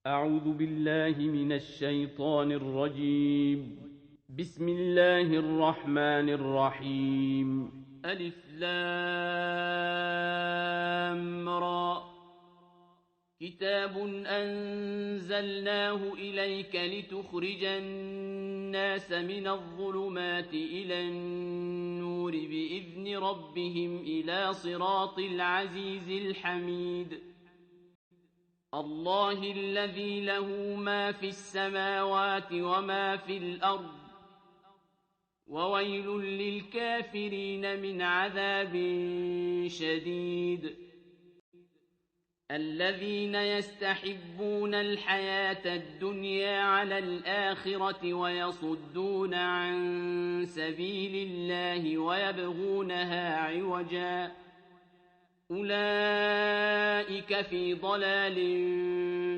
أعوذ بالله من الشيطان الرجيم. بسم الله الرحمن الرحيم. ألف لام را. كتاب أنزلناه إليك لتخرج الناس من الظلمات إلى النور بإذن ربهم إلى صراط العزيز الحميد. الله الذي له ما في السماوات وما في الأرض وويل للكافرين من عذاب شديد. الذين يستحبون الحياة الدنيا على الآخرة ويصدون عن سبيل الله ويبغونها عوجا أولئك في ضلال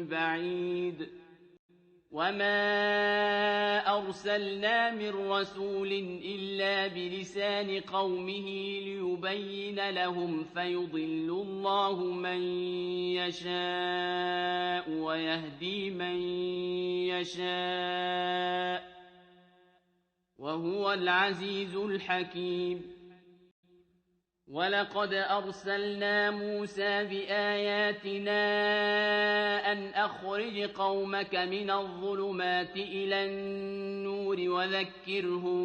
بعيد. وما أرسلنا من رسول إلا بلسان قومه ليبين لهم فيضل الله من يشاء ويهدي من يشاء وهو العزيز الحكيم. ولقد أرسلنا موسى بآياتنا أن أخرج قومك من الظلمات إلى النور وذكرهم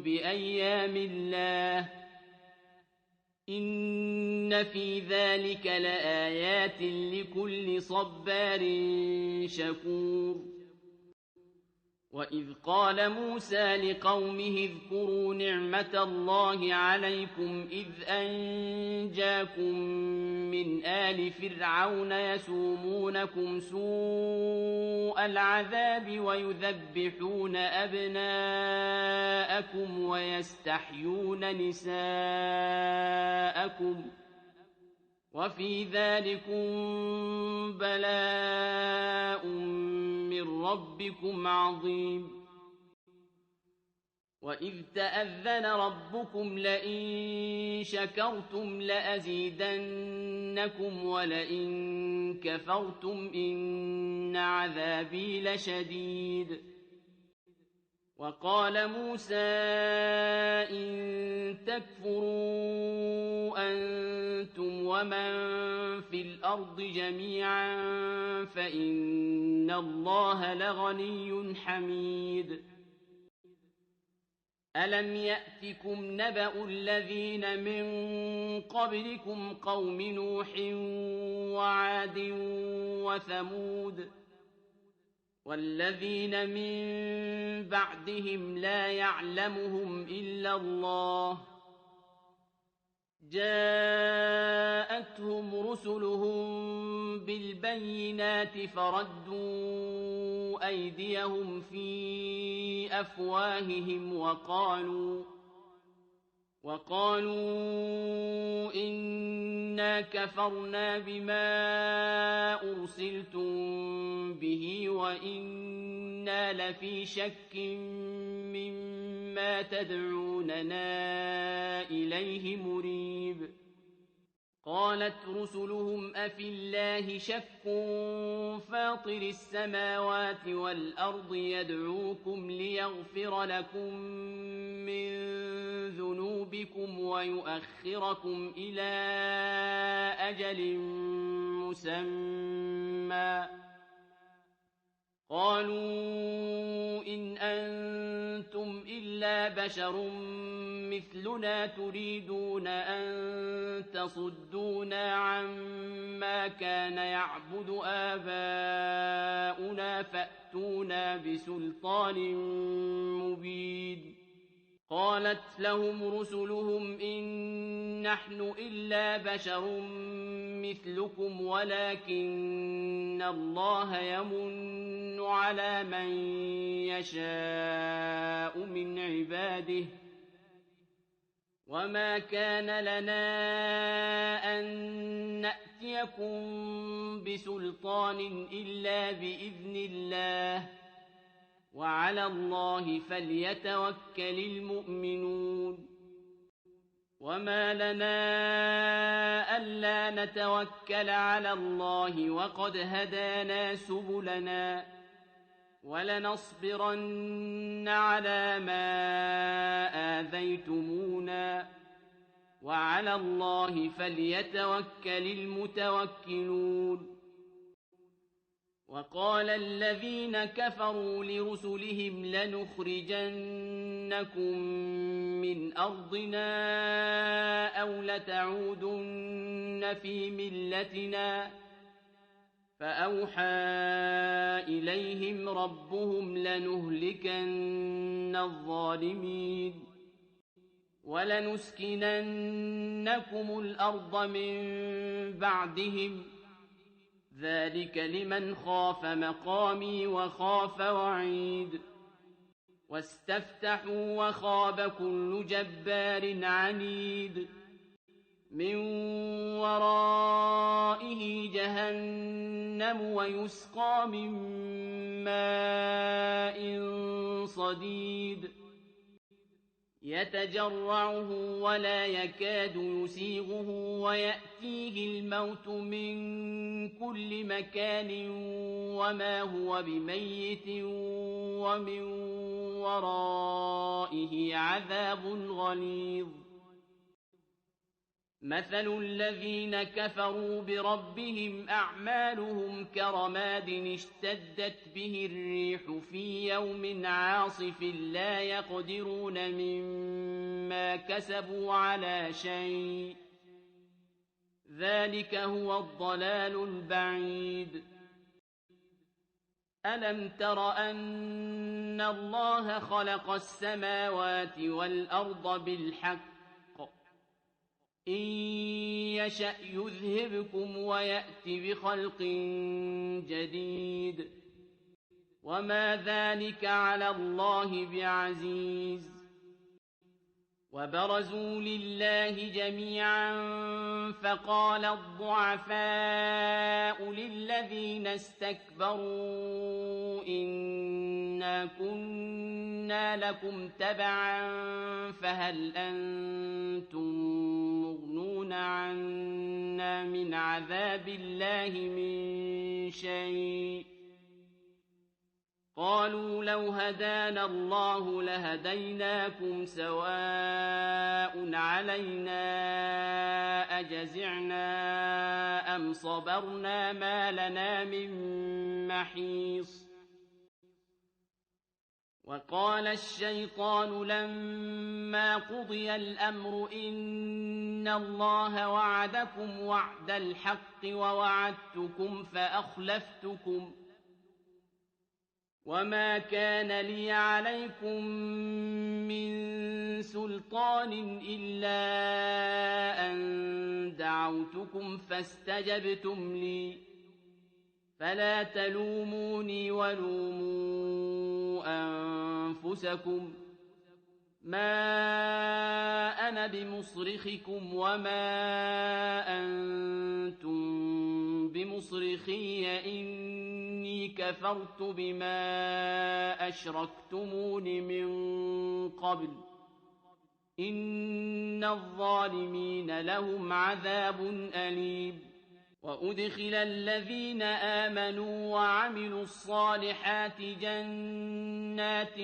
بأيام الله إن في ذلك لآيات لكل صبار شكور. وإذ قال موسى لقومه اذكروا نعمة الله عليكم إذ أنجاكم من آل فرعون يسومونكم سوء العذاب ويذبحون أبناءكم ويستحيون نساءكم وفي ذلكم بلاء من ربكم عظيم. وإذ تأذن ربكم لئن شكرتم لأزيدنكم ولئن كفرتم إن عذابي لشديد. وقال موسى إن تكفروا أنتم ومن في الأرض جميعا فإن الله لغني حميد. ألم يأتكم نبأ الذين من قبلكم قوم نوح وعاد وثمود والذين من بعدهم لا يعلمهم إلا الله جاءتهم رسلهم بالبينات فردوا أيديهم في أفواههم وقالوا إنا كفرنا بما أرسلتم به وإنا لفي شك مما تدعوننا إليه مريب. قالت رسلهم أفي الله شك فاطر السماوات والأرض يدعوكم ليغفر لكم من ذنوبكم ويؤخركم إلى أجل مسمى قالوا إن أنتم إلا بشر مثلنا تريدون أن تصدونا عما كان يعبد آباؤنا فأتونا بسلطان مبين. قالت لهم رسلهم إن نحن إلا بشر مثلكم ولكن الله يمن على من يشاء من عباده وما كان لنا أن نأتيكم بسلطان إلا بإذن الله وعلى الله فليتوكل المؤمنون. وما لنا ألا نتوكل على الله وقد هدانا سبلنا ولنصبرن على ما آذيتمونا وعلى الله فليتوكل المتوكلون. وقال الذين كفروا لرسلهم لنخرجنكم من أرضنا أو لتعودن في ملتنا فأوحى إليهم ربهم لنهلكن الظالمين ولنسكننكم الأرض من بعدهم ذلك لمن خاف مقامي وخاف وعيد. واستفتحوا وخاب كل جبار عنيد من ورائه جهنم ويسقى من ماء صديد يتجرعه ولا يكاد يسيغه ويأتيه الموت من كل مكان وما هو بميت ومن ورائه عذاب غليظ. مثل الذين كفروا بربهم أعمالهم كرماد اشتدت به الريح في يوم عاصف لا يقدرون مما كسبوا على شيء ذلك هو الضلال البعيد. ألم تر أن الله خلق السماوات والأرض بالحق إن يشأ يذهبكم ويأت بخلق جديد وما ذلك على الله بعزيز. وبرزوا لله جميعا فقال الضعفاء للذين استكبروا إنا كنا لكم تبعا فهل أنتم مغنون عنا من عذاب الله من شيء قالوا لو هدانا الله لهديناكم سواء علينا أجزعنا أم صبرنا ما لنا من محيص. وقال الشيطان لما قضي الأمر إن الله وعدكم وعد الحق ووعدتكم فأخلفتكم وما كان لي عليكم من سلطان إلا أن دعوتكم فاستجبتم لي فلا تلوموني ولوموا أنفسكم ما أنا بمصرخكم وما أنتم بمصرخي إني كفرت بما أشركتمون من قبل إن الظالمين لهم عذاب أليم. وأدخل الذين آمنوا وعملوا الصالحات جنات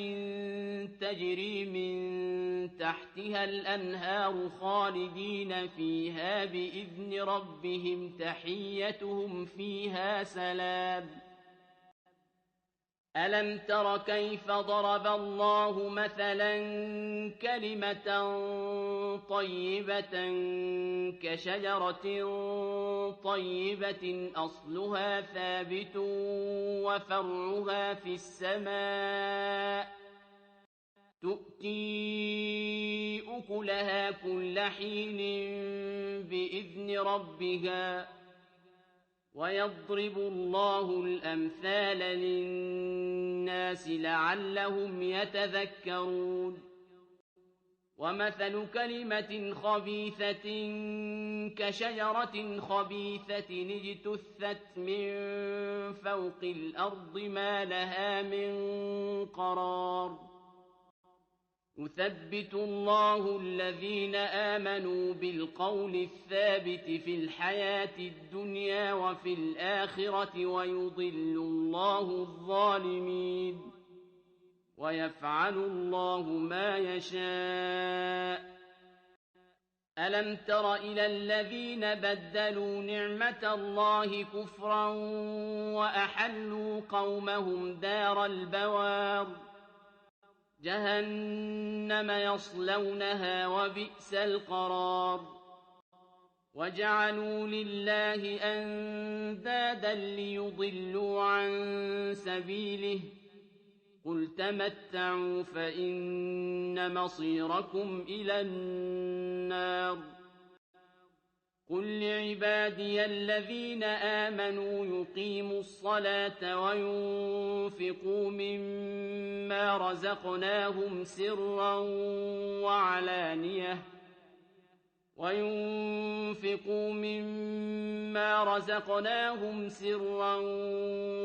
تجري من تحتها الأنهار خالدين فيها بإذن ربهم تحيتهم فيها سلام. ألم تر كيف ضرب الله مثلا كلمة طيبة كشجرة طيبة أصلها ثابت وفرعها في السماء تؤتي أكلها كل حين بإذن ربها ويضرب الله الأمثال للناس لعلهم يتذكرون. ومثل كلمة خبيثة كشجرة خبيثة اجتثت من فوق الأرض ما لها من قرار. يثبت الله الذين آمنوا بالقول الثابت في الحياة الدنيا وفي الآخرة ويضل الله الظالمين ويفعل الله ما يشاء. ألم تر إلى الذين بدلوا نعمة الله كفرا وأحلوا قومهم دار البوار جهنم يصلونها وبئس القرار وجعلوا لله أندادا ليضلوا عن سبيله قل تمتعوا فإن مصيركم إلى النار قل لعبادي الذين آمنوا يقيموا الصلاة وينفقوا مما رزقناهم سرا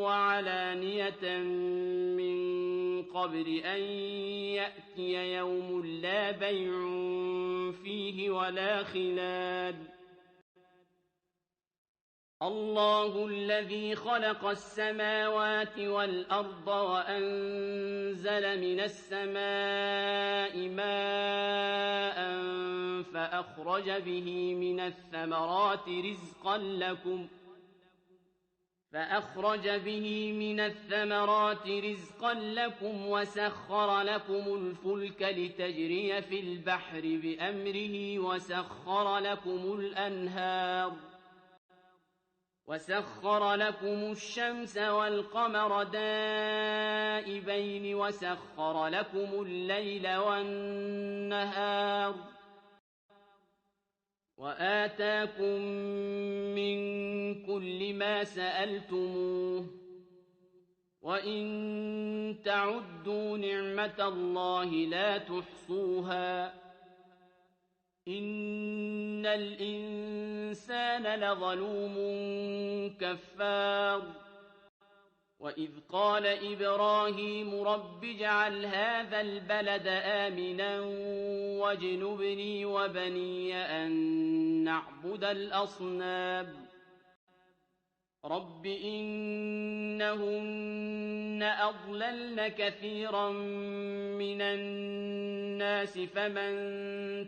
وعلانية من قبل أن يأتي يوم لا بيع فيه ولا خلال الله الذي خلق السماوات والأرض وأنزل من السماء ماء فأخرج به من الثمرات رزقا لكم وسخر لكم الفلك لتجري في البحر بأمره وسخر لكم الشمس والقمر دائبين وسخر لكم الليل والنهار وآتاكم من كل ما سألتموه وإن تعدوا نعمة الله لا تحصوها إن الإنسان لظلوم كفار وإذ قال إبراهيم رب اجعل هذا البلد آمنا واجنبني وبني أن نعبد الأصنام رب إنهن أضللن كثيرا من الناس فمن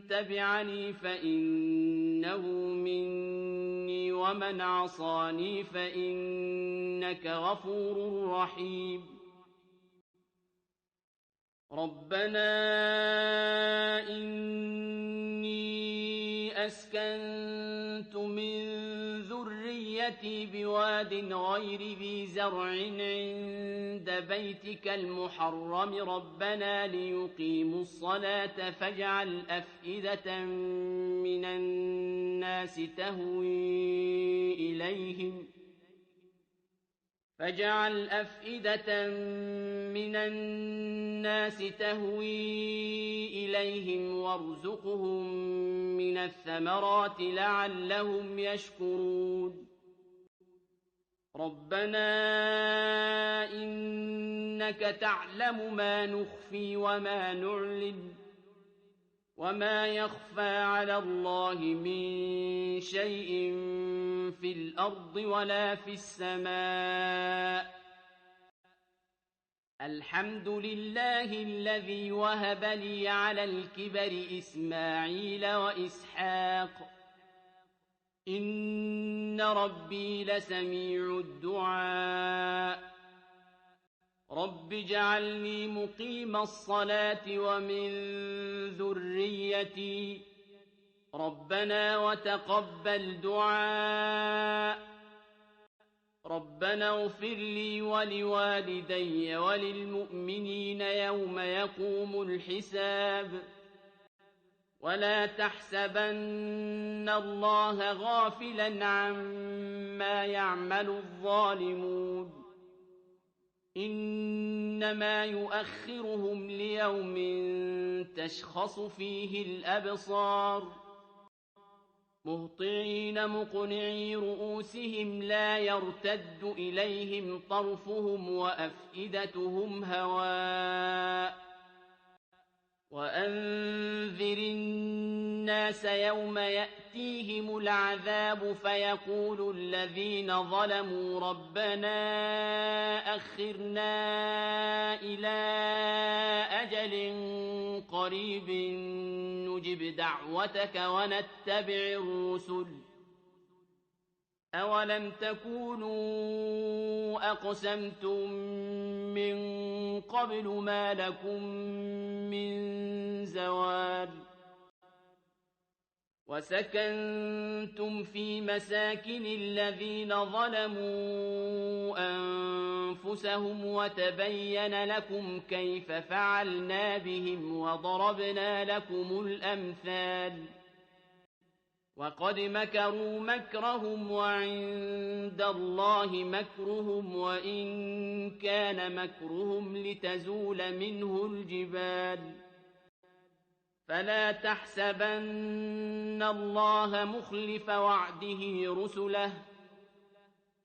تبعني فإنه مني ومن عصاني فإنك غفور رحيم ربنا إني أسكنت من ذريتي بواد غير ذي زرع عند بيتك المحرم ربنا ليقيموا الصلاة فاجعل أفئدة من الناس تهوي إليهم وارزقهم من الثمرات لعلهم يشكرون ربنا إنك تعلم ما نخفي وما نعلن وما يخفى على الله من شيء في الأرض ولا في السماء الحمد لله الذي وهب لي على الكبر إسماعيل وإسحاق إن ربي لسميع الدعاء رب اجعلني مقيم الصلاة ومن ذريتي ربنا وتقبل دعاء ربنا اغفر لي ولوالدي وللمؤمنين يوم يقوم الحساب ولا تحسبن الله غافلا عما يعمل الظالمون إنما يؤخرهم ليوم تشخص فيه الأبصار مهطعين مقنعي رؤوسهم لا يرتد إليهم طرفهم وأفئدتهم هواء وأنذر الناس يوم يأتيهم العذاب فيقول الذين ظلموا ربنا أخرنا إلى أجل قريب نجب دعوتك ونتبع الرسل أولم تكونوا أقسمتم من قبل ما لكم من زوال وسكنتم في مساكن الذين ظلموا أنفسهم وتبين لكم كيف فعلنا بهم وضربنا لكم الأمثال وقد مكروا مكرهم وعند الله مكرهم وإن كان مكرهم لتزول منه الجبال فلا تحسبن الله مخلف وعده رسله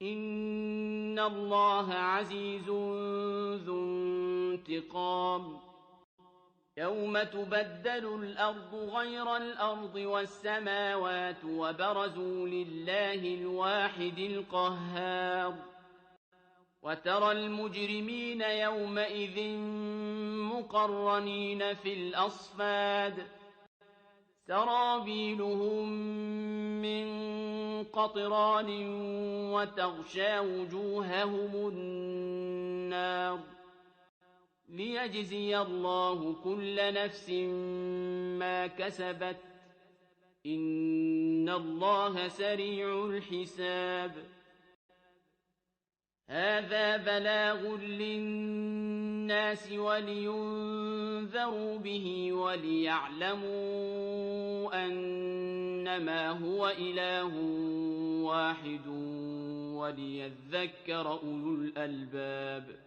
إن الله عزيز ذو انتقام يوم تبدل الأرض غير الأرض والسماوات وبرزوا لله الواحد القهار وترى المجرمين يومئذ مقرنين في الأصفاد سرابيلهم من قطران وتغشى وجوههم النار ليجزي الله كل نفس ما كسبت إن الله سريع الحساب هذا بلاغ للناس ولينذروا به وليعلموا أنما هو إله واحد وليذكر أولو الألباب